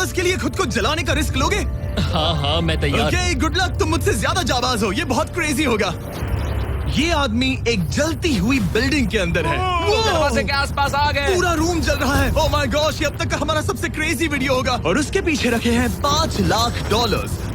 $100 के लिए खुद को जलाने का रिस्क लोगे? हाँ मैं तैयार। ओके, गुड लक, तुम मुझसे ज्यादा जाबाज हो, ये बहुत क्रेजी होगा। ये आदमी एक जलती हुई बिल्डिंग के अंदर है। दरवाजे के आसपास आ गए। पूरा रूम जल रहा है। ओह माय गॉश, ये अब तक का हमारा सबसे क्रेजी वीडियो होगा। और उसके पीछे रखे हैं $5 लाख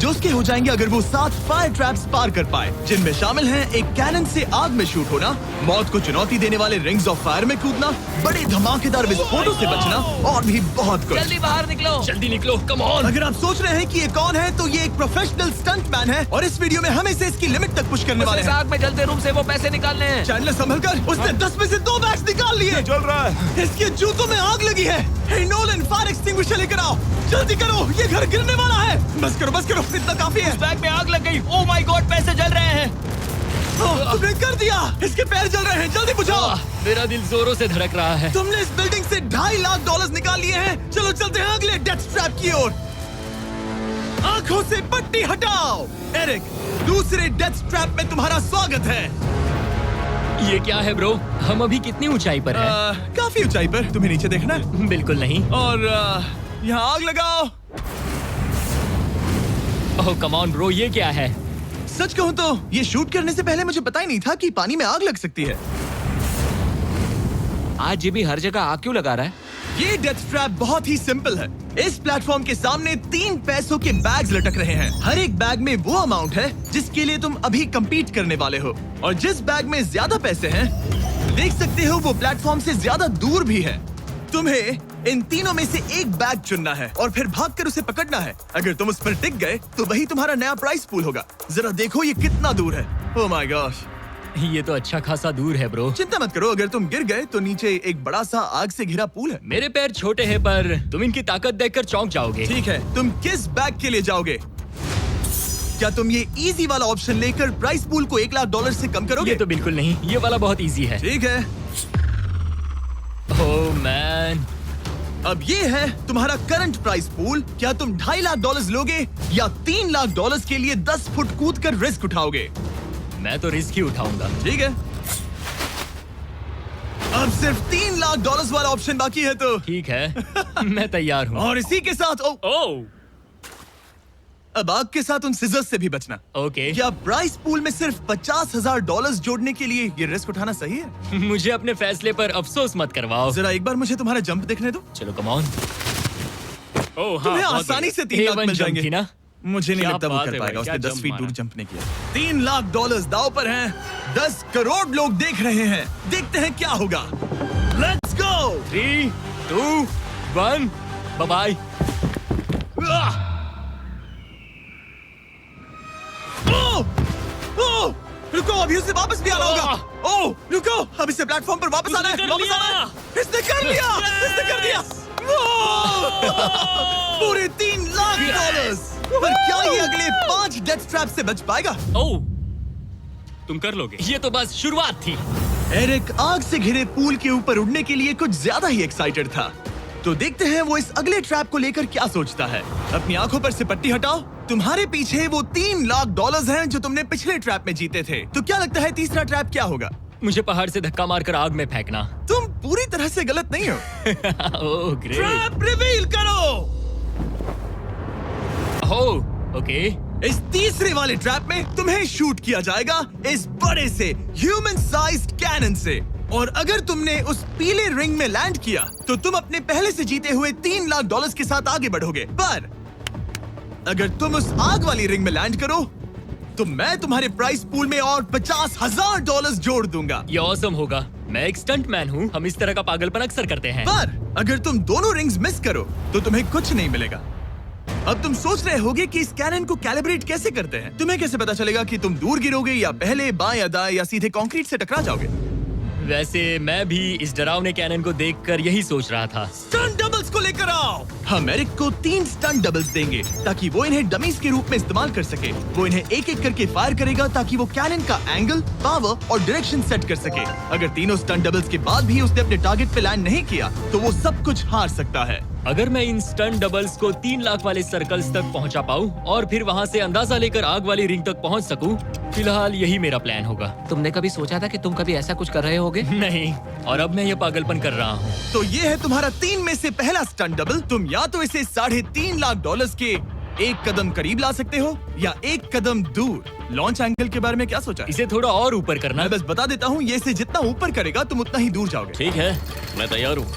जो उसके हो जाएंगे अगर वो 7 फायर ट्रैप्स पार कर पाए, जिनमें शामिल हैं एक कैनन से आग में शूट होना, मौत को चुनौती देने वाले रिंग्स ऑफ फायर में कूदना, बड़े धमाकेदार विस्फोटों से बचना और भी बहुत कुछ। जल्दी बाहर निकलो। जल्दी निकलो, कम ऑन। अगर आप सोच रहे हैं कि ये कौन है, तो ये एक प्रोफेशनल स्टंटमैन है और इस वीडियो में हम इसे इसकी लिमिट तक पुश करने वाले इस हैं। आग में जलते रूम से वो पैसे निकालने हैं। चैनल संभल कर, उसने 10 में से 2 बैग्स निकाल लिए। चल रहा है। इसके जूतों में आग लगी है। हे नोलन, फायर एक्सटिंग्विशर लेकर आओ, जल्दी करो, ये घर गिरने वाला है। बस करो, इतना काफी है। बैग में आग लग गई। ओह माय गॉड, पैसे जल रहे हैं। तुमने कर दिया, इसके पैर जल रहे हैं, जल्दी बुझाओ। मेरा दिल जोरों से धड़क रहा है। तुमने इस बिल्डिंग से $2.5 लाख निकाल लिए हैं। चलो चलते हैं अगले डेथ ट्रैप की ओर। आंखों से पट्टी हटाओ। एरिक, दूसरे डेथ ट्रैप में तुम्हारा स्वागत है। ये क्या है ब्रो? हम अभी कितनी ऊंचाई पर हैं? काफी ऊंचाई पर। तुम्हें नीचे देखना है? बिल्कुल नहीं। और यहाँ आग लगाओ। ओह कम ऑन ब्रो, ये क्या है? सच कहूँ तो ये शूट करने से पहले मुझे पता ही नहीं था कि पानी में आग लग सकती है। आज ये भी हर जगह आग क्यों लगा रहा है? ये डेथ ट्रैप बहुत ही सिंपल है। इस प्लेटफॉर्म के सामने 3 पैसों के बैग्स लटक रहे हैं। हर एक बैग में वो अमाउंट है जिसके लिए तुम अभी compete करने वाले हो, और जिस बैग में ज्यादा पैसे हैं, देख सकते हो वो प्लेटफॉर्म से ज्यादा दूर भी है। तुम्हें इन तीनों में से एक बैग चुनना है और फिर भागकर उसे पकड़ना है। अगर तुम उस पर टिक गए तो वही तुम्हारा नया प्राइस पूल होगा। जरा देखो ये कितना दूर है। ओह माय गॉश, ये तो अच्छा खासा दूर है ब्रो। चिंता मत करो, अगर तुम गिर गए तो नीचे एक बड़ा सा आग से घिरा पूल है। मेरे पैर छोटे हैं पर तुम इनकी ताकत देखकर चौंक जाओगे। ठीक है, तुम किस बैग के लिए जाओगे? क्या तुम ये इजी वाला ऑप्शन लेकर प्राइस पूल को $1 लाख से कम करोगे? ये तो बिल्कुल नहीं, ये वाला बहुत इजी है। ठीक है, ओह मैन, अब ये है तुम्हारा करंट प्राइस पूल। क्या तुम $2.5 लाख लोगे या $3 लाख के लिए 10 फुट कूद कर रिस्क उठाओगे? मैं तो रिस्क ही उठाऊंगा। ठीक है, अब सिर्फ $3 लाख वाला ऑप्शन बाकी है तो ठीक है मैं तैयार हूँ। और इसी के साथ ओह अब आग के साथ उन सिजर्स से भी बचना। ओके। क्या प्राइस पूल में सिर्फ $50,000 जोड़ने के लिए ये रिस्क उठाना सही है? मुझे अपने फैसले पर अफसोस मत करवाओ। जरा एक बार मुझे तुम्हारा जंप देखने दो। चलो कम ऑन। ओह हाँ, तुम्हें बहुत आसानी बढ़िया। से 3 लाख A1 मिल जंप जाएंगे थी ना? मुझे नहीं क्या लगता वो बात कर है पाएगा, भाई, उसने क्या 10 जंप फीट दूर मारा। जंप नहीं किया। $3 लाख दाव पर हैं। 10 करोड़ लोग देख रहे हैं। देखते हैं क्या होगा। Let's go. 3, 2, 1, bye bye. रुको, अभी उसे वापस भी आना होगा। ओह रुको, अब इसे प्लेटफॉर्म पर वापस आना है। उसने कर वापस लिया। आना है। इसने कर लिया। इसने कर दिया। पूरे $3 लाख। पर क्या ये अगले 5 डेथ ट्रैप से बच पाएगा? ओह तुम कर लोगे। ये तो बस शुरुआत थी। एरिक आग से घिरे पूल के ऊपर उड़ने के लिए कुछ ज्यादा ही एक्साइटेड था। तो देखते हैं वो इस अगले ट्रैप को लेकर क्या सोचता है। अपनी आंखों पर से पट्टी हटाओ। तुम्हारे पीछे वो $3 लाख हैं जो तुमने पिछले ट्रैप में जीते थे। तो क्या लगता है तीसरा ट्रैप क्या होगा? मुझे पहाड़ से धक्का मारकर आग में फेंकना। तुम पूरी तरह से गलत नहीं हो। Oh great. ट्रैप रिवील करो। Oh okay. इस तीसरे वाले ट्रैप में तुम्हें शूट किया जाएगा इस बड़े से ह्यूमन साइज्ड कैनन से, और अगर तुमने उस पीले रिंग में लैंड किया तो तुम अपने पहले से जीते हुए $3 लाख के साथ आगे बढ़ोगे। पर अगर तुम उस आग वाली रिंग में लैंड करो तो मैं तुम्हारे प्राइस पूल में और $50,000 जोड़ दूंगा। ये ऑसम होगा। मैं एक स्टंट मैन हूँ, हम इस तरह का पागलपन अक्सर करते हैं। पर अगर तुम दोनों रिंग्स मिस करो तो तुम्हें कुछ नहीं मिलेगा। अब तुम सोच रहे होगे कि इस कैनन को कैलिब्रेट कैसे करते हैं। तुम्हें कैसे पता चलेगा कि तुम दूर गिरोगे या पहले बाएं या दाएं या सीधे कंक्रीट से टकरा जाओगे? वैसे मैं भी इस डरावने कैनन को देखकर यही सोच रहा था। स्टंट डबल्स को लेकर आओ। हम एरिक को 3 स्टंट डबल्स देंगे ताकि वो इन्हें डमीज के रूप में इस्तेमाल कर सके। वो इन्हें एक एक करके फायर करेगा ताकि वो कैनन का एंगल, पावर और डायरेक्शन सेट कर सके। अगर तीनों स्टंट डबल्स के बाद भी उसने अपने टारगेट पे लैंड नहीं किया तो वो सब कुछ हार सकता है। अगर मैं इन स्टंट डबल्स को 3 लाख वाले सर्कल्स तक पहुंचा पाऊं और फिर वहां से अंदाजा लेकर आग वाली रिंग तक पहुंच सकूं, फिलहाल यही मेरा प्लान होगा। तुमने कभी सोचा था कि तुम कभी ऐसा कुछ कर रहे होगे? नहीं, और अब मैं ये पागलपन कर रहा हूँ। तो ये है तुम्हारा 3 में से पहला स्टंट डबल। तुम या तो इसे $3.5 लाख के एक कदम करीब ला सकते हो या एक कदम दूर। लॉन्च एंगल के बारे में क्या सोचा है? इसे थोड़ा और ऊपर करना। मैं बस बता देता हूँ, ये इसे जितना ऊपर करेगा तुम उतना ही दूर जाओगे। ठीक है, मैं तैयार हूँ।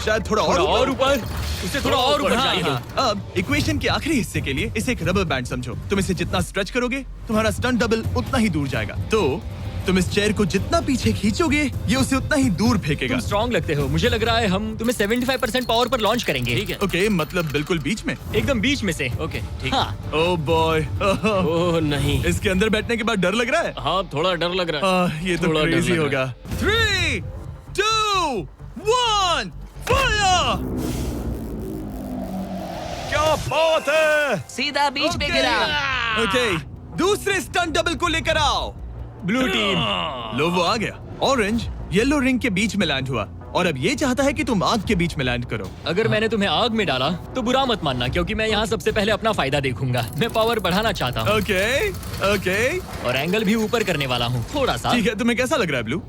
शायद थोड़ा और ऊपर, उसे थोड़ा और ऊपर हाँ, चाहिए। हाँ। अब इक्वेशन के आखिरी हिस्से के लिए इसे एक रबर बैंड समझो। तुम इसे जितना स्ट्रेच करोगे तुम्हारा स्टंट डबल उतना ही दूर जाएगा। तो तुम इस चेयर को जितना पीछे खींचोगे ये उसे उतना ही दूर फेंकेगा। तुम स्ट्रॉन्ग लगते हो। मुझे लग रहा है हम तुम्हें 75% पावर पर लॉन्च करेंगे। ठीक है, ओके, मतलब बिल्कुल बीच में। एकदम बीच में से। ओके, ठीक। हाँ, ओह बॉय, ओह नहीं। इसके अंदर बैठने के बाद डर लग रहा है। हाँ, थोड़ा डर लग रहा है। ये तो थोड़ा डर क्रेजी लग होगा। 3, 2, 1, फायर! क्या बात है! सीधा बीच में गिरा। ओके, दूसरे स्टंट डबल को लेकर आओ। Blue team. लो वो आ गया। ऑरेंज येलो रिंग के बीच में लैंड हुआ और अब ये चाहता है कि तुम आग के बीच में लैंड करो। अगर मैंने तुम्हें आग में डाला तो बुरा मत मानना, क्योंकि मैं यहाँ सबसे पहले अपना फायदा देखूंगा। मैं पावर बढ़ाना चाहता हूँ ओके, ओके, और एंगल भी ऊपर करने वाला हूँ थोड़ा सा। ठीक है। तुम्हें कैसा लग रहा है ब्लू?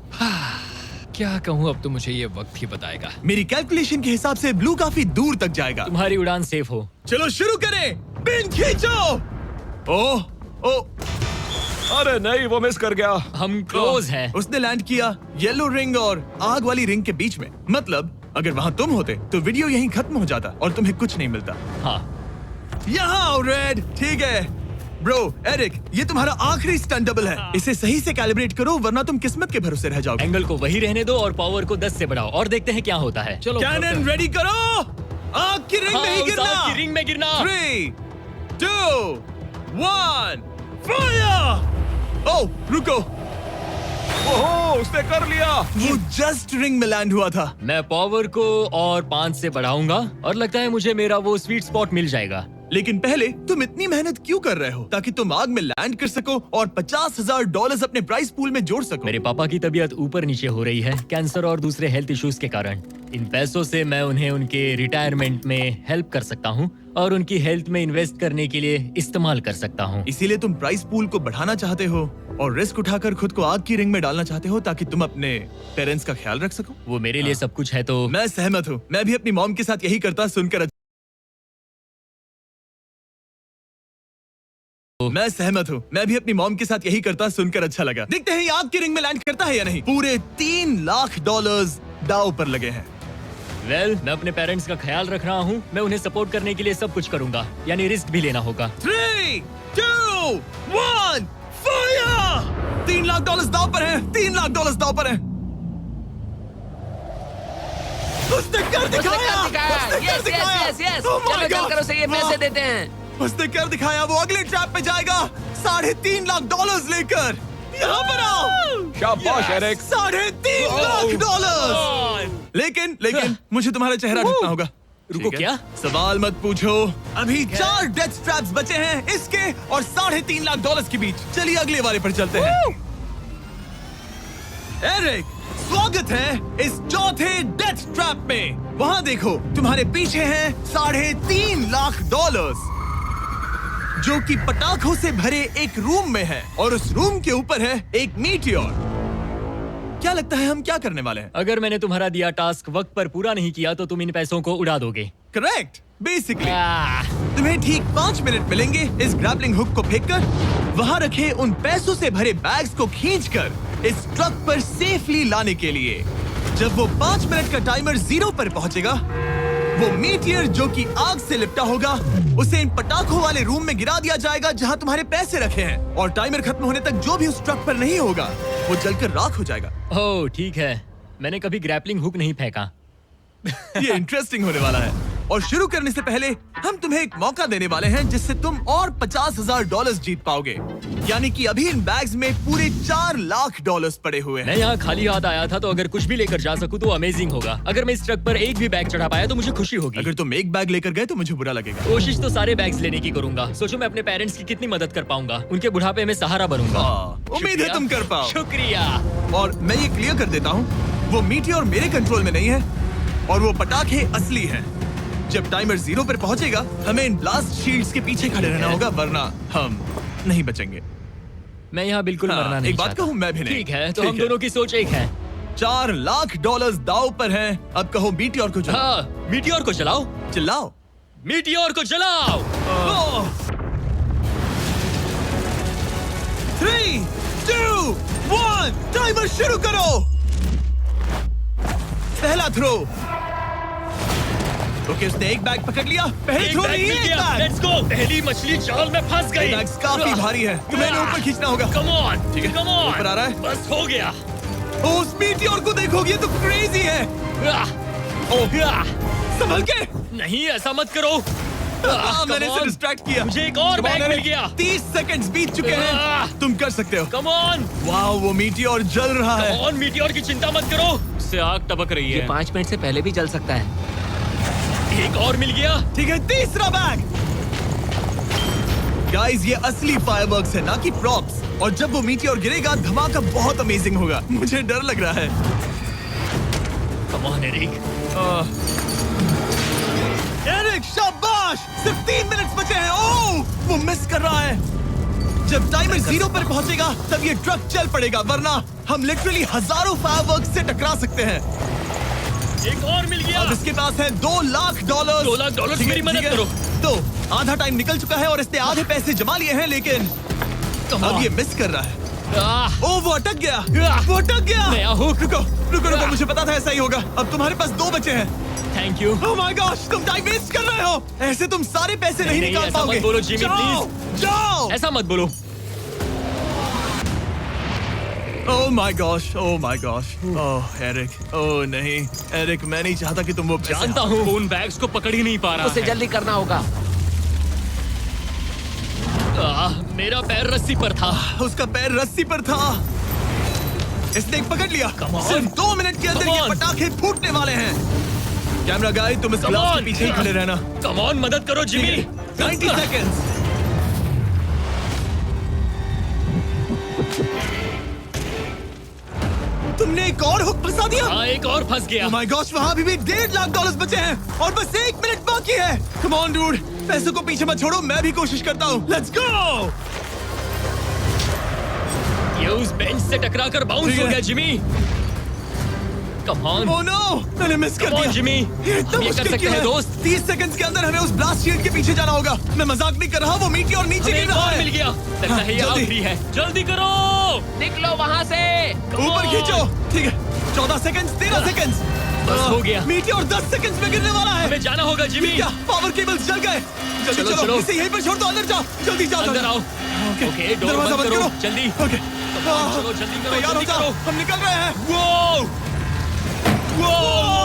क्या कहूँ, अब तो मुझे ये वक्त ही बताएगा। मेरी कैलकुलेशन के हिसाब से ब्लू काफी दूर तक जाएगा। तुम्हारी उड़ान सेफ हो। चलो शुरू करें। पिन खींचो। ओह, ओह, अरे नहीं, वो मिस कर गया। हम क्लोज हैं। उसने लैंड किया येलो रिंग और आग वाली रिंग के बीच में। मतलब अगर वहाँ तुम होते तो वीडियो यहीं खत्म हो जाता और तुम्हें कुछ नहीं मिलता। हाँ, यहाँ आओ रेड। ठीक है ब्रो। एरिक, ये तुम्हारा आखिरी स्टंट डबल है। इसे सही से कैलिब्रेट करो वरना तुम किस्मत के भरोसे रह जाओगे। एंगल को वही रहने दो और पावर को 10 से बढ़ाओ और देखते हैं क्या होता है। चलो, कैनन रेडी करो। आग की रिंग में ही उस गिरना। आग की रिंग में गिरना। 3, 2, 1, फायर! ओह, रुको। ओहो, उसने कर लिया। वो जस्ट रिंग में लैंड हुआ था। मैं पावर को और 5 से बढ़ाऊंगा और लगता है मुझे मेरा वो स्वीट स्पॉट मिल जाएगा। लेकिन पहले तुम इतनी मेहनत क्यों कर रहे हो? ताकि तुम आग में लैंड कर सको और $50,000 अपने प्राइस पूल में जोड़ सको। मेरे पापा की तबीयत ऊपर नीचे हो रही है, कैंसर और दूसरे हेल्थ इश्यूज के कारण। इन पैसों से मैं उन्हें उनके रिटायरमेंट में हेल्प कर सकता हूँ और उनकी हेल्थ में इन्वेस्ट करने के लिए इस्तेमाल कर सकता हूँ। इसीलिए तुम प्राइस पूल को बढ़ाना चाहते हो और रिस्क उठाकर खुद को आग की रिंग में डालना चाहते हो ताकि तुम अपने पेरेंट्स का ख्याल रख सको। वो मेरे लिए सब कुछ है तो मैं सहमत हूँ। मैं भी अपनी मॉम के साथ यही करता सुनकर अच्छा लगा। देखते हैं ये आग की रिंग में लैंड करता है या नहीं। पूरे $3 लाख दांव पर लगे हैं। मैं अपने पेरेंट्स का ख्याल रख रहा हूँ। मैं उन्हें सपोर्ट करने के लिए सब कुछ करूंगा, यानी रिस्क भी लेना होगा। 3, 2, 1, फायर! $3 लाख दांव पर है। $3 लाख दांव पर है। उसने कर दिखाया। Yes yes yes. Oh my चलो God! चल कर उसे ये पैसे देते हैं। उसने कर दिखाया। वो अगले ट्रैप पे जाएगा $3.5 लाख लेकर। यहाँ पर आओ। शाबाश एरिक। $3.5 लाख। लेकिन मुझे तुम्हारा चेहरा ढूंढना होगा। रुको, ठीक है? क्या? सवाल मत पूछो। अभी 4 डेथ ट्रैप्स बचे हैं, इसके और $3.5 लाख के बीच। चलिए अगले वाले पर चलते हैं। एरिक, स्वागत है इस चौथे डेथ ट्रैप में। वहाँ देखो, तुम्हारे पीछे है $3.5 लाख, जो कि पटाखों से भरे एक रूम में है और उस रूम के ऊपर है एक मीटियोर। क्या लगता है हम क्या करने वाले हैं? अगर मैंने तुम्हारा दिया टास्क वक्त पर पूरा नहीं किया तो तुम इन पैसों को उड़ा दोगे। करेक्ट। बेसिकली आह, तुम्हें ठीक 5 मिनट मिलेंगे इस ग्रैपलिंग हुक को फेंककर वहां रखे उन पैसों से भरे बैग्स को खींचकर इस ट्रक पर सेफली लाने के लिए। जब वो 5 मिनट का टाइमर 0 पर पहुंचेगा, वो मीटियर जो कि आग से लिपटा होगा उसे इन पटाखों वाले रूम में गिरा दिया जाएगा जहां तुम्हारे पैसे रखे हैं। और टाइमर खत्म होने तक जो भी उस ट्रक पर नहीं होगा वो जलकर राख हो जाएगा। ओह ठीक है, मैंने कभी ग्रैपलिंग हुक नहीं फेंका। ये इंटरेस्टिंग होने वाला है। और शुरू करने से पहले हम तुम्हें एक मौका देने वाले हैं जिससे तुम और $50,000 जीत पाओगे। यानी कि अभी इन बैग्स में पूरे $4 लाख पड़े हुए हैं। मैं यहाँ खाली हाथ आया था, तो अगर कुछ भी लेकर जा सकूं तो अमेजिंग होगा। अगर मैं इस ट्रक पर एक भी बैग चढ़ा पाया तो मुझे खुशी होगी। अगर तुम एक बैग लेकर गए तो मुझे बुरा लगेगा। कोशिश तो सारे बैग्स लेने की करूंगा। सोचो मैं अपने पेरेंट्स की कितनी मदद कर पाऊंगा। उनके बुढ़ापे में सहारा बनूंगा। उम्मीद है शुक्रिया। तुम कर पाओ। शुक्रिया। और मैं ये क्लियर कर देता हूँ, वो मीटियोर मेरे कंट्रोल में नहीं है और वो पटाखे असली हैं। जब टाइमर 0 पर पहुंचेगा हमें इन ब्लास्ट शील्ड्स के पीछे खड़े रहना होगा, वरना हम नहीं बचेंगे। मैं यहाँ बिल्कुल हाँ, मरना नहीं एक बात चाहता। कहूँ, मैं भी नहीं। ठीक है, तो ठीक हम है। दोनों की सोच एक है। $4 लाख दाव पर हैं। अब कहो मीटियोर को जलाओ। हाँ, मीटियोर को जलाओ। चिल्लाओ। मीटियोर को जलाओ। 3, 2, 1 टाइमर शुरू करो। पहला थ्रो। ओके, उसने एक बैग पकड़ लिया। पहले एक थ्रो बैग नहीं, मिल एक गया। बैग। Let's go. पहली मछली जाल में फंस गई। ये बैग्स काफी भारी है, तुम्हें इन्हें ऊपर खींचना होगा। कम ऑन, ठीक है, कम ऑन। ऊपर आ रहा है। बस हो गया। ओ, उस मीटियोर को देखोगे, ये तो क्रेजी है। संभल के। नहीं, ऐसा मत करो। मैंने इसे डिस्ट्रैक्ट किया। मुझे एक और Come on, बैग Eric. मिल गया। 30 सेकंड्स बीत चुके हैं। तुम कर सकते हो। कम ऑन, वाओ, वो मीटियोर जल रहा है। Come on. मीटियोर की चिंता मत करो। उससे आग टपक रही ये है। 5 मिनट से पहले भी जल सकता है। एक और मिल गया। ठीक है, तीसरा बैग। गाइस, ये असली फायरवर्क्स है, ना कि प्रॉप्स। और जब वो मीटियोर गिरेगा, धमाका बहुत अमेजिंग होगा। मुझे डर लग रहा है। Come on Eric. एरिक, शाबाश! सिर्फ 3 मिनट बचे हैं। ओह, वो मिस कर रहा है। जब टाइमर 0 पर पहुंचेगा, तब ये ट्रक चल पड़ेगा, वरना हम लिटरली हजारों फायरवर्क्स से टकरा सकते हैं। एक और मिल गया। अब इसके पास है $2 लाख। $2 लाख ठीक है, मेरी मदद ठीक है। करो। तो आधा टाइम निकल चुका है और इसने आधे पैसे जमा लिए हैं, लेकिन अब ये मिस कर रहा है। ओह, वो अटक गया। वो अटक गया। नया हुक। रुको रुको रुको, मुझे पता था ऐसा ही होगा। अब तुम्हारे पास 2 बचे हैं। Thank you. Oh my gosh, तुम टाइम वेस्ट कर रहे हो। ऐसे तुम सारे पैसे नहीं नहीं, निकाल ऐसा पाओगे। मत बोलो, जिमी, जाओ, जाओ। ऐसा मत बोलो। Oh my gosh, oh my gosh. Oh Eric, oh नहीं एरिक, मैं नहीं चाहता कि तुम वो पैसे जानता हूँ, उन बैग्स को पकड़ ही नहीं पा रहा उसे है। जल्दी करना होगा। मेरा पैर रस्सी पर था। उसका पैर रस्सी पर था। इसने एक पकड़ लिया। Come on. सिर्फ 2 मिनट के अंदर Come ये on. पटाखे फूटने वाले हैं। कैमरा गाय, तुम इस Come ग्लास के on. पीछे ही खड़े रहना। कम ऑन, मदद करो जिमी। 90 सेकेंड्स। तुमने एक और हुक फंसा दिया। हाँ, एक और फंस गया। Oh my gosh, वहाँ अभी भी $1.5 लाख बचे हैं और बस 1 मिनट बाकी है। Come on, dude, पैसों को पीछे मत छोड़ो, मैं भी कोशिश करता हूँ। Let's go! ये उस बेंच से टकरा कर बाउंस ठीक हो है। गया Jimmy. Come on. Oh no, मैंने मिस कर Come on, दिया। जिमी। ये इतना हम ये कर मुश्किल सकते क्यों हैं, है? दोस्त। 30 सेकंड्स के अंदर हमें उस ब्लास्ट शील्ड के पीछे जाना होगा। मैं मजाक नहीं कर रहा, वो मीटियोर नीचे हमें गिर एक रहा और है। मिल गया। लगता है ये जल्दी। आखिरी है। जल्दी करो। निकलो वहाँ से। Come ऊपर on. खींचो। ठीक है, 14 सेकंड्स, 13 सेकंड्स। बस हो गया। मीटियोर 10 सेकंड्स में गिरने वाला है। हमें जाना होगा जिमी। क्या पावर केबल्स जल गए? जल्दी चलो, चलो, चलो। इसे यहीं पर छोड़ दो, अंदर जाओ। जल्दी जाओ, अंदर जाओ। आओ। ओके, ओके, डोर दरवाजा बंद करो। जल्दी। ओके, चलो, जल्दी करो, तैयार हो जल्दी जाओ, करो। हम निकल रहे हैं। वो Oh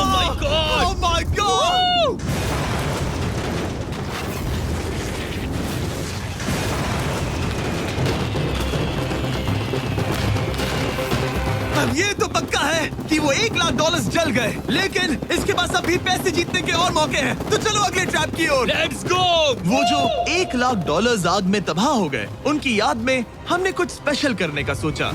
my God! Oh my God! अब ये तो पक्का है कि वो $1 लाख जल गए, लेकिन इसके पास अभी पैसे जीतने के और मौके हैं। तो चलो अगले ट्रैप की ओर। Let's go! वो जो $1 लाख आग में तबाह हो गए, उनकी याद में हमने कुछ स्पेशल करने का सोचा।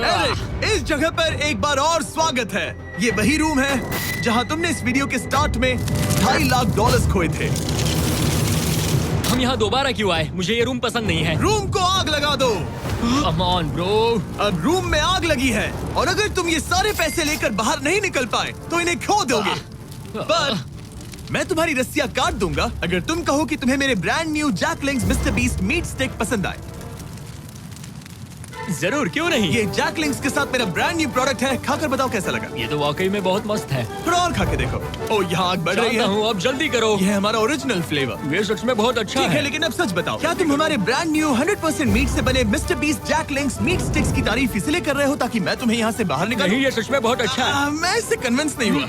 एरिक, इस जगह पर एक बार और स्वागत है। ये वही रूम है जहां तुमने इस वीडियो के स्टार्ट में $2.5 लाख खोए थे। हम यहाँ दोबारा क्यों आए? मुझे ये रूम पसंद नहीं है। रूम को आग लगा दो। Come on, bro. अब रूम में आग लगी है और अगर तुम ये सारे पैसे लेकर बाहर नहीं निकल पाए तो इन्हें खो दोगे। पर मैं तुम्हारी रस्सियां काट दूंगा अगर तुम कहो कि तुम्हें मेरे brand new Jack Link's Mister Beast meat stick पसंद आए। जरूर, क्यों नहीं? ये जैकलिंग्स के साथ मेरा ब्रांड न्यू प्रोडक्ट है, खाकर बताओ कैसा लगा। ये तो वाकई में बहुत मस्त है। थोड़ा और खा के देखो। ओ, यहाँ आग बढ़ रही जानता है। हूँ, अब जल्दी करो। ये है हमारा ओरिजिनल फ्लेवर। ये सच में बहुत अच्छा ठीक है, है। लेकिन अब सच बताओ, क्या तुम हमारे ब्रांड न्यू 100% मीट से बने मिस्टर बीस्ट जैकलिंग्स मीट स्टिक्स की तारीफ इसलिए कर रहे हो ताकि मैं तुम्हें यहाँ से बाहर निकालूं? नहीं, ये सच में बहुत अच्छा है। मैं इससे कन्विंस नहीं हुआ।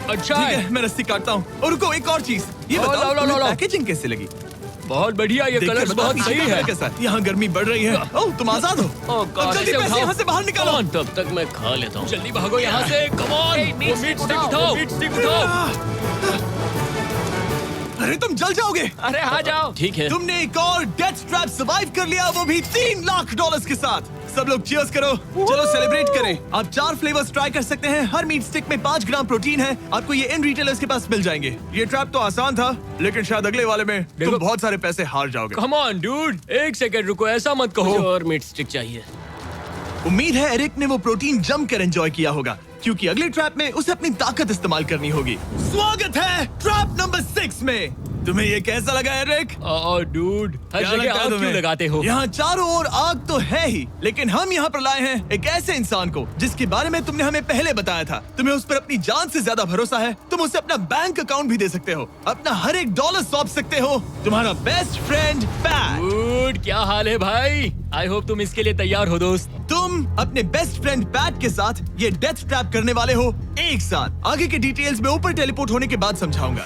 अच्छा ठीक है। है, मैं रस्सी काटता हूँ। और रुको, एक और चीज, ये लो, बताओ लो, लो, तुम्हें लो। पैकेजिंग कैसे लगी? बहुत बढ़िया, ये देखकर कलर्स बताओ बहुत पीछे सही कैमरा है। कैसा है? यहाँ गर्मी बढ़ रही है। ओह, तुम आजाद हो। Oh God, अब जल्दी इसे पैसे उठाओ। यहाँ से बाहर निकालो। Come on, तब तक मैं खा लेता हूँ। जल्दी भागो यहाँ से। Come on, Hey, meat वो मीट stick स्टिक उठाओ। उठाओ, मीट स्टिक उठाओ। अरे तुम जल जाओगे। अरे आ जाओ। ठीक है। तुमने एक और डेथ ट्रैप सर्वाइव कर लिया, वो भी $3 लाख के साथ। सब लोग चीयर्स करो। चलो सेलिब्रेट करें। आप 4 फ्लेवर्स ट्राई कर सकते हैं। हर मीट स्टिक में 5 ग्राम प्रोटीन है। आपको ये इन रिटेलर्स के पास मिल जाएंगे। ये ट्रैप तो आसान था, लेकिन शायद अगले वाले में तुम बहुत सारे पैसे हार जाओगे। कम ऑन डूड, एक सेकंड रुको, ऐसा मत कहो। और मीट स्टिक चाहिए। उम्मीद है एरिक ने वो प्रोटीन जमकर एंजॉय किया होगा, क्योंकि अगले ट्रैप में उसे अपनी ताकत इस्तेमाल करनी होगी। स्वागत है ट्रैप नंबर 6 में। तुम्हें ये कैसा लगा एरिक? डूड, हर क्या जगह लगता है आग तुम्हें? क्यों लगाते हो? यहाँ चारों ओर आग तो है ही, लेकिन हम यहाँ पर लाए हैं एक ऐसे इंसान को जिसके बारे में तुमने हमें पहले बताया था। तुम्हें उस पर अपनी जान से ज्यादा भरोसा है। तुम उसे अपना बैंक अकाउंट भी दे सकते हो, अपना हर एक डॉलर सौंप सकते हो। तुम्हारा बेस्ट फ्रेंड पैट। डूड, क्या हाल है भाई? आई होप तुम इसके लिए तैयार हो दोस्त। तुम अपने बेस्ट फ्रेंड पैट के साथ ये डेथ ट्रैप करने वाले हो एक साथ। आगे के डिटेल्स में ऊपर टेलीपोर्ट होने के बाद समझाऊंगा।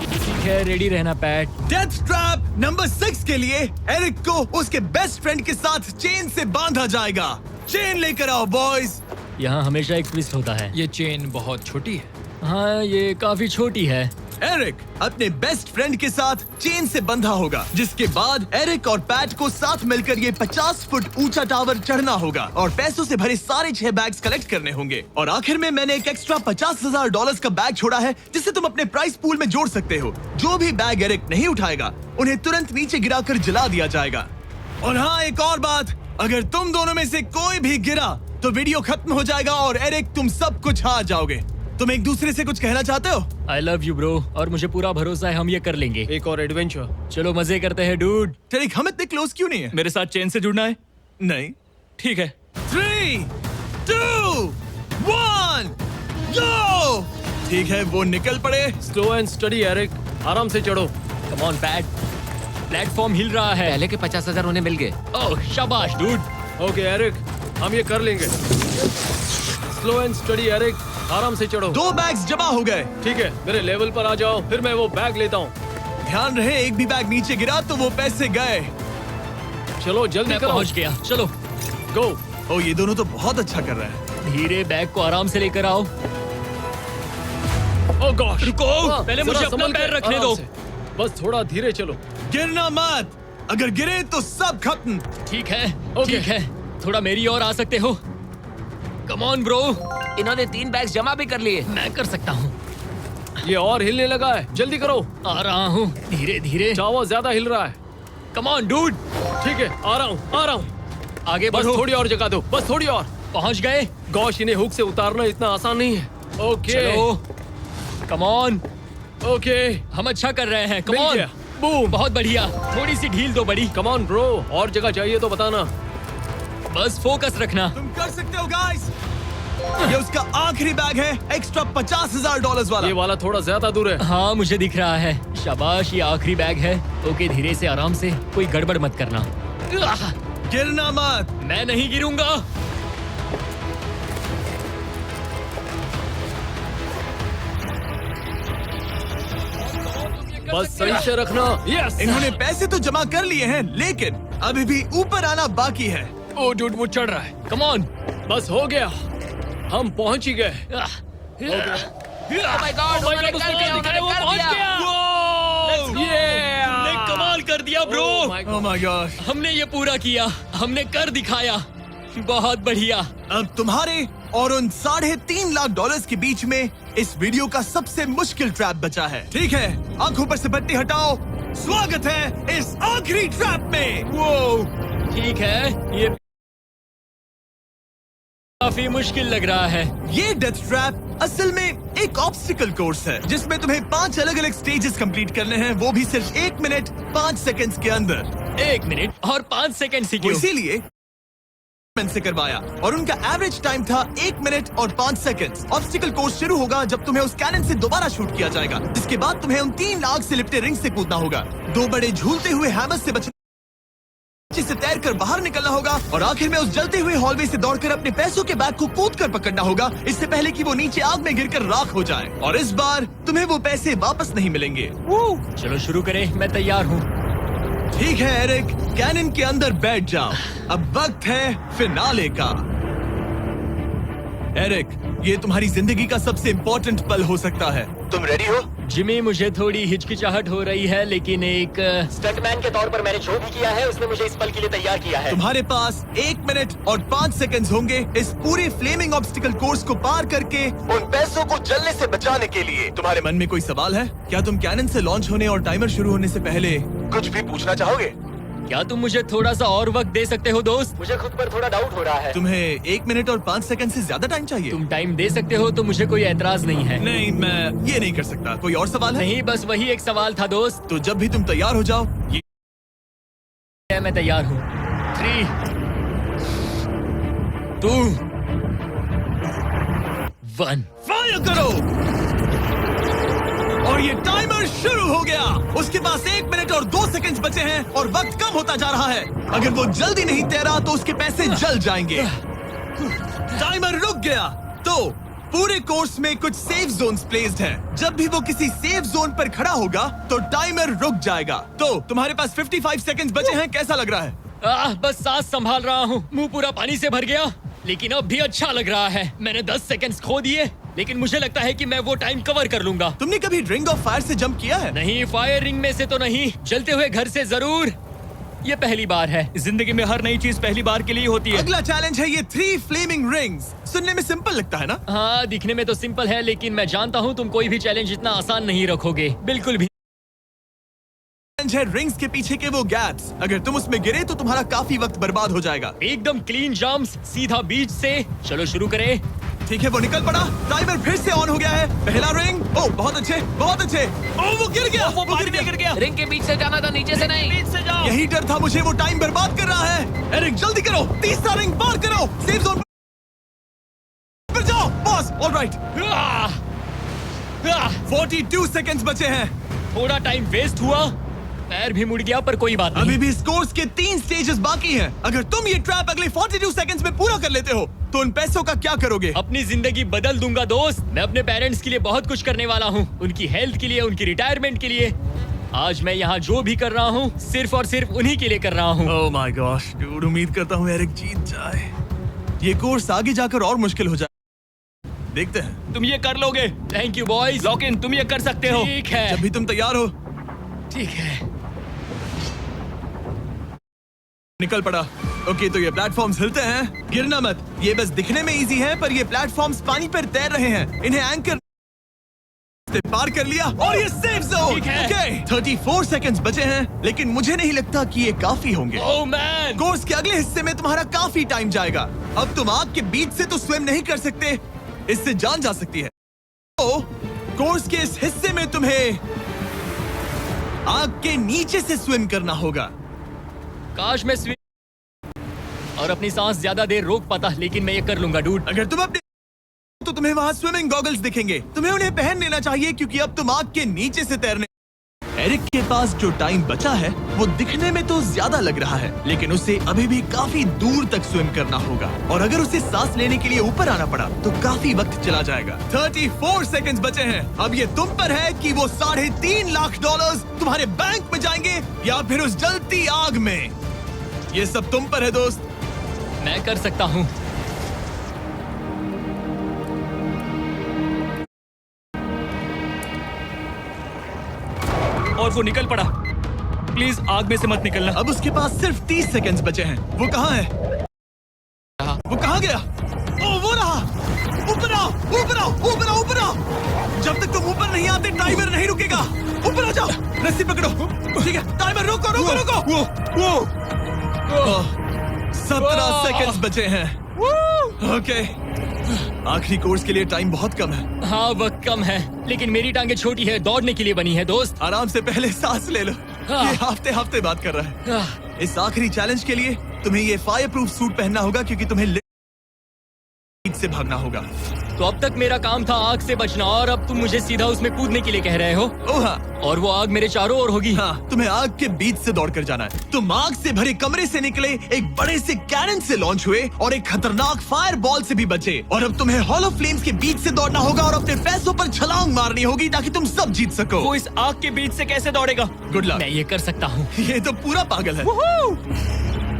ठीक है, रेडी रहना पैट। डेथ ट्रैप नंबर 6 के लिए एरिक को उसके बेस्ट फ्रेंड के साथ चेन से बांधा जाएगा। चेन लेकर आओ बॉयज। यहाँ हमेशा एक ट्विस्ट होता है। ये चेन बहुत छोटी है। हाँ, ये काफी छोटी है। एरिक अपने बेस्ट फ्रेंड के साथ चेन से बंधा होगा, जिसके बाद एरिक और पैट को साथ मिलकर ये 50 फुट ऊंचा टावर चढ़ना होगा और पैसों से भरे सारे 6 बैग्स कलेक्ट करने होंगे। और आखिर में मैंने एक एक्स्ट्रा $50,000 का बैग छोड़ा है, जिसे तुम अपने प्राइस पूल में जोड़ सकते हो। जो भी बैग एरिक नहीं उठाएगा, उन्हें तुरंत नीचे गिराकर जला दिया जाएगा। और हाँ, एक और बात, अगर तुम दोनों में से कोई भी गिरा तो वीडियो खत्म हो जाएगा और एरिक तुम सब कुछ हार जाओगे। तुम एक दूसरे से कुछ कहना चाहते हो? आई लव यू ब्रो, और मुझे पूरा भरोसा है हम ये कर लेंगे। एक और एडवेंचर। चलो मजे करते हैं डूड। टेरिक, हम इतने क्लोज क्यों नहीं है? मेरे साथ चेन से जुड़ना है? नहीं। ठीक है। 3, 2, 1, गो! ठीक है, वो निकल पड़े। स्लो एंड स्टडी एरिक, आराम से चढ़ो। कम ऑन पैट, प्लेटफॉर्म हिल रहा है। पहले के 50,000 उन्हें मिल गए। ओह शाबाश डूड। ओके एरिक, हम ये कर लेंगे। स्लो एंड स्टडी एरिक, आराम से चढ़ो। 2 बैग्स जमा हो गए। ठीक है, मेरे लेवल पर आ जाओ, फिर मैं वो बैग लेता हूँ। ध्यान रहे, एक भी बैग नीचे गिरा तो वो पैसे गए। चलो जल्दी मैं करो। पहुंच गया, चलो। गो। ओ, ये दोनों तो बहुत अच्छा कर रहे हैं। धीरे बैग को आराम से लेकर आओ। ओह गॉश, रुको, पहले मुझे जरा अपना संभल के, पैर रखने आराम दो। से। बस थोड़ा धीरे चलो। गिरना मत, अगर गिरे तो सब खत्म। ठीक है, ओके। ठीक है, थोड़ा मेरी ओर आ सकते हो? कम ऑन ब्रो, इन्होंने 3 बैग्स जमा भी कर लिए। मैं कर सकता हूँ। ये और हिलने लगा है, जल्दी करो। आ रहा हूँ, धीरे धीरे। चावा ज्यादा हिल रहा है। कम ऑन डूड, ठीक है, आ रहा हूँ, आ रहा हूँ। आगे बस बढ़ो। थोड़ी और जगह दो, बस थोड़ी और। पहुंच गए। गॉश, इन्हें हुक से उतारना इतना आसान नहीं है। ओके चलो, कम ऑन, ओके, हम अच्छा कर रहे हैं। कम मिल ऑन, गया। बूम। बहुत बढ़िया। थोड़ी सी ढील दो बड़ी। कम ऑन ब्रो, और जगह चाहिए तो बताना। बस फोकस रखना। तुम कर सकते हो गाइस। ये उसका आखिरी बैग है, एक्स्ट्रा $50,000 वाला। ये वाला थोड़ा ज्यादा दूर है। हाँ, मुझे दिख रहा है। शाबाश, ये आखिरी बैग है। ओके, धीरे से, आराम से, कोई गड़बड़ मत करना। आह, गिरना मत। मैं नहीं गिरूंगा। बस सही से रखना। यस। इन्होंने पैसे तो जमा कर लिए हैं, लेकिन अभी भी ऊपर आना बाकी है। ओ डूड, वो चढ़ रहा है। Come on. बस हो गया, हम पहुंच ही गए। Oh my God, उन्होंने कर दिया, उन्होंने कर दिया। हमने कमाल कर दिया bro. Oh my God. Oh my gosh। हमने ये पूरा किया, हमने कर दिखाया। बहुत बढ़िया। अब तुम्हारे और उन $3.5 लाख के बीच में इस वीडियो का सबसे मुश्किल ट्रैप बचा है। ठीक है, आंखों पर से पट्टी हटाओ। स्वागत है इस आखिरी ट्रैप में। वो ठीक है, ये काफी मुश्किल लग रहा है। ये डेथ ट्रैप असल में एक ऑब्स्टिकल कोर्स है, जिसमें तुम्हें 5 अलग अलग स्टेजेस कंप्लीट करने हैं, वो भी सिर्फ 1 मिनट 5 सेकंड्स के अंदर। 1 मिनट और 5 सेकंड से वो क्यों? इसीलिए से करवाया और उनका एवरेज टाइम था 1 मिनट और 5 सेकंड्स। ऑब्स्टिकल कोर्स शुरू होगा जब तुम्हें उस कैनन से दोबारा शूट किया जाएगा, जिसके बाद तुम्हें उन 3 आग से लिपटे रिंग से कूदना होगा, 2 बड़े झूलते हुए हैमर से बचना, जिससे तैरकर बाहर निकलना होगा, और आखिर में उस जलते हुए हॉलवे से दौड़कर अपने पैसों के बैग को कूदकर पकड़ना होगा, इससे पहले कि वो नीचे आग में गिरकर राख हो जाए। और इस बार तुम्हें वो पैसे वापस नहीं मिलेंगे। चलो शुरू करें, मैं तैयार हूँ। ठीक है एरिक, कैनन के अंदर बैठ जाओ। अब वक्त है फिनाले का। एरिक, ये तुम्हारी जिंदगी का सबसे इम्पोर्टेंट पल हो सकता है। तुम रेडी हो? जिमी, मुझे थोड़ी हिचकिचाहट हो रही है, लेकिन एक स्टंटमैन के तौर पर मैंने जो भी किया है उसने मुझे इस पल के लिए तैयार किया है। तुम्हारे पास 1 मिनट और 5 सेकंड्स होंगे इस पूरे फ्लेमिंग ऑब्स्टिकल कोर्स को पार करके उन पैसों को जलने से बचाने के लिए। तुम्हारे मन में कोई सवाल है? क्या तुम कैनन से लॉन्च होने और टाइमर शुरू होने से पहले कुछ भी पूछना चाहोगे? क्या तुम मुझे थोड़ा सा और वक्त दे सकते हो दोस्त? मुझे खुद पर थोड़ा डाउट हो रहा है। तुम्हें 1 मिनट और 5 सेकंड से ज्यादा टाइम चाहिए? तुम टाइम दे सकते हो तो मुझे कोई एतराज नहीं है। नहीं, मैं ये नहीं कर सकता। कोई और सवाल है? नहीं, बस वही एक सवाल था दोस्त। तो जब भी तुम तैयार हो जाओ, मैं तैयार हूँ। 3, 2, 1 फायर करो। और ये टाइमर शुरू हो गया। उसके पास 1 मिनट और 2 सेकंड बचे हैं और वक्त कम होता जा रहा है। अगर वो जल्दी नहीं तैरा तो उसके पैसे जल जाएंगे। टाइमर रुक गया। तो पूरे कोर्स में कुछ सेफ जोन्स प्लेस्ड हैं। जब भी वो किसी सेफ जोन पर खड़ा होगा तो टाइमर रुक जाएगा। तो तुम्हारे पास 55 सेकंड्स बचे हैं। कैसा लग रहा है? बस सांस संभाल रहा हूँ। मुंह पूरा पानी से भर गया, लेकिन अब भी अच्छा लग रहा है। मैंने 10 सेकंड्स खो दिए, लेकिन मुझे लगता है कि मैं वो टाइम कवर कर लूंगा। तुमने कभी रिंग ऑफ फायर से जंप किया है? नहीं, फायर रिंग में से तो नहीं, जलते हुए घर से जरूर। ये पहली बार है। जिंदगी में हर नई चीज पहली बार के लिए होती है। अगला चैलेंज है ये 3 फ्लेमिंग रिंग्स। सुनने में सिंपल लगता है ना? हाँ, दिखने में तो सिंपल है, लेकिन मैं जानता हूँ तुम कोई भी चैलेंज इतना आसान नहीं रखोगे। बिल्कुल भी। है रिंग्स के पीछे के वो गैप्स। अगर तुम उसमें गिरे तो तुम्हारा काफी वक्त बर्बाद हो जाएगा। एकदम क्लीन जंप्स, सीधा बीच से। चलो शुरू करें। ठीक है, वो निकल पड़ा। टाइमर फिर से ऑन हो गया है। पहला रिंग। ओह, बहुत अच्छे, बहुत अच्छे। ओह, वो गिर गया। वो पानी में गिर गया। रिंग के बीच से जाना था, नीचे से नहीं। बीच से जाओ। यही डर था मुझे। वो टाइम बर्बाद कर रहा है। एरिक, जल्दी करो। तीसरा रिंग पार करो। सेफ जोन पर जाओ। Boss, alright. 42 सेकंड्स बचे हैं। थोड़ा टाइम वेस्ट हुआ, पैर भी मुड़ गया, पर कोई बात नहीं। अभी भी इस कोर्स के 3 स्टेजेस बाकी हैं। अगर तुम ये ट्रैप अगले 42 सेकंड्स में पूरा कर लेते हो तो उन पैसों का क्या करोगे? अपनी जिंदगी बदल दूंगा दोस्त। मैं अपने पेरेंट्स के लिए बहुत कुछ करने वाला हूँ, उनकी हेल्थ के लिए, उनकी रिटायरमेंट के लिए। आज मैं यहाँ जो भी कर रहा हूँ सिर्फ और सिर्फ उन्हीं के लिए कर रहा हूँ। ओह माय गॉश डूड, उम्मीद करता हूँ एरिक जीत जाए। ये कोर्स आगे जाकर और मुश्किल हो जाए। देखते हैं। तुम ये कर लोगे। Thank you boys. Lock in, तुम ये कर सकते हो। ठीक है, जब भी तुम तैयार हो। ठीक है। निकल पड़ा। ओके, तो ये प्लेटफॉर्म्स हिलते हैं। गिरना मत। ये बस दिखने में इजी है, पर ये प्लेटफॉर्म्स पानी पर तैर रहे हैं। इन्हें एंकर से पार कर लिया और ये सेफ जोन। ठीक है। ओके, 34 सेकंड्स बचे हैं, लेकिन मुझे नहीं लगता कि ये काफी होंगे। ओह मैन, कोर्स के अगले हिस्से में तुम्हारा काफी टाइम जाएगा। अब तुम आग के बीच से तो स्विम नहीं कर सकते, इससे जान जा सकती है। तो कोर्स के इस हिस्से में तुम्हें आग के नीचे से स्विम करना होगा। काश मैं स्विम और अपनी सांस ज्यादा देर रोक पाता, लेकिन मैं ये कर लूंगा डूड। अगर तुम अपने तो तुम्हें वहाँ स्विमिंग गॉगल्स दिखेंगे। तुम्हें उन्हें पहन लेना चाहिए क्योंकि अब तुम आग के नीचे से तैरने। एरिक के पास जो टाइम बचा है वो दिखने में तो ज्यादा लग रहा है, लेकिन उसे अभी भी काफी दूर तक स्विम करना होगा। और अगर उसे सांस लेने के लिए ऊपर आना पड़ा तो काफी वक्त चला जाएगा। 34 सेकंड्स बचे हैं। अब ये तुम पर है कि वो $3.5 लाख तुम्हारे बैंक में जाएंगे या फिर उस जलती आग में। ये सब तुम पर है दोस्त। मैं कर सकता हूँ। और वो निकल पड़ा। प्लीज आग में से मत निकलना। अब उसके पास सिर्फ 30 सेकंड्स बचे हैं। वो कहाँ है? वो कहाँ गया? ओ, वो रहा। ऊपर आओ, ऊपर आओ, ऊपर आओ, ऊपर आओ। जब तक तुम ऊपर नहीं आते टाइमर नहीं रुकेगा। ऊपर आ जाओ। रस्सी पकड़ो। ठीक है, टाइमर रोको, रोको, रोको। वो 17 सेकंड्स बचे हैं। ओके, आखिरी कोर्स के लिए टाइम बहुत कम है। हाँ, वक्त कम है, लेकिन मेरी टांगे छोटी है, दौड़ने के लिए बनी है दोस्त। आराम से पहले सांस ले लो। ये हफ्ते हफ्ते बात कर रहा है। इस आखिरी चैलेंज के लिए तुम्हें ये फायर प्रूफ सूट पहनना होगा क्योंकि तुम्हें से भागना होगा। तो अब तक मेरा काम था आग से बचना, और अब तुम मुझे सीधा उसमें कूदने के लिए कह रहे हो। ओह हाँ। और वो आग मेरे चारों ओर होगी। हाँ, तुम्हें आग के बीच से दौड़ कर जाना है। तुम आग से भरे कमरे से निकले, एक बड़े से कैनन से लॉन्च हुए और एक खतरनाक फायर बॉल से भी बचे। और अब तुम्हें हॉलो फ्लेम्स के बीच से दौड़ना होगा और अपने पैसों पर छलांग मारनी होगी ताकि तुम सब जीत सको। वो इस आग के बीच से कैसे दौड़ेगा? Good luck. मैं ये कर सकता हूँ। ये तो पूरा पागल है।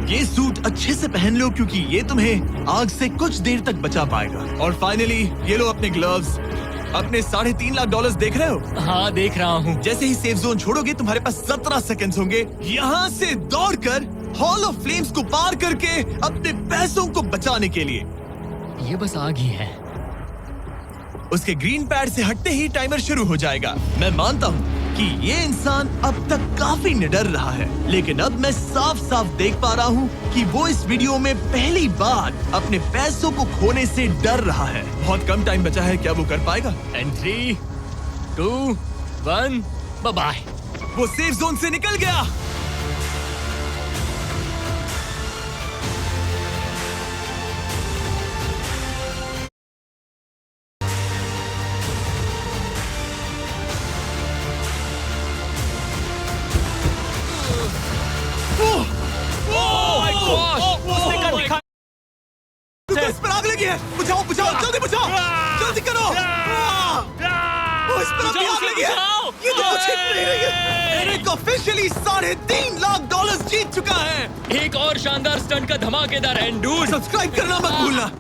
ये सूट अच्छे से पहन लो क्योंकि ये तुम्हें आग से कुछ देर तक बचा पाएगा। और फाइनली ये लो अपने ग्लव्स। अपने $3.5 लाख देख रहे हो? हाँ, देख रहा हूँ। जैसे ही सेफ जोन छोड़ोगे तुम्हारे पास 17 सेकंड्स होंगे यहाँ से दौड़कर हॉल ऑफ फ्लेम्स को पार करके अपने पैसों को बचाने के लिए। ये बस आग ही है। उसके ग्रीन पैड से हटते ही टाइमर शुरू हो जाएगा। मैं मानता हूँ कि ये इंसान अब तक काफी निडर रहा है, लेकिन अब मैं साफ साफ देख पा रहा हूँ कि वो इस वीडियो में पहली बार अपने पैसों को खोने से डर रहा है। बहुत कम टाइम बचा है, क्या वो कर पाएगा? And 3, 2, 1, bye. वो सेफ जोन से निकल गया। उसने कर दिखा। इस पर आग लगी है। बुझाओ बुझाओ, जल्दी बुझाओ, जल्दी करो। इस पर अभी आग लगी है। ये तो कुछ हिट नहीं रही है। एरिक ऑफिशियली $3.5 लाख जीत चुका है। एक और शानदार स्टंट का धमाकेदार एंड डूड। सब्सक्राइब करना मत भूलना।